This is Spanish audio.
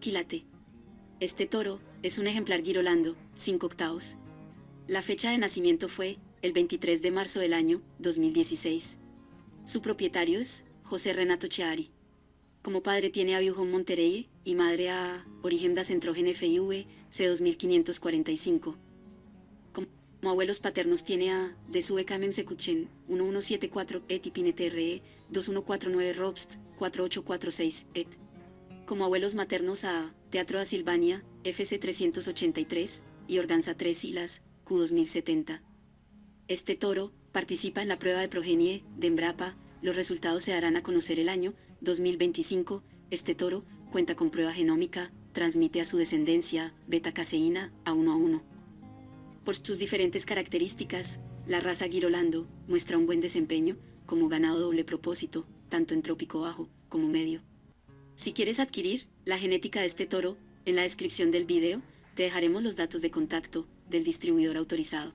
quilate. Este toro es un ejemplar girolando, 5 octavos. La fecha de nacimiento fue el 23 de marzo del año 2016. Su propietario es José Renato Chiari. Como padre tiene a Biujón Monterrey y madre a Origen da Centrogen FIV C2545. Como abuelos paternos tiene a Desue Kamem Sekuchen 1174 et Ipinetr 2149 Robst 4846 et. Como abuelos maternos a Teatro da Silvania FC 383 y Organza 3 Silas Q 2070. Este toro participa en la prueba de progenie de Embrapa. Los resultados se darán a conocer el año 2025. Este toro cuenta con prueba genómica, transmite a su descendencia beta-caseína a 1:1. Por sus diferentes características, la raza Girolando muestra un buen desempeño como ganado doble propósito, tanto en trópico bajo como medio. Si quieres adquirir la genética de este toro, en la descripción del video te dejaremos los datos de contacto del distribuidor autorizado.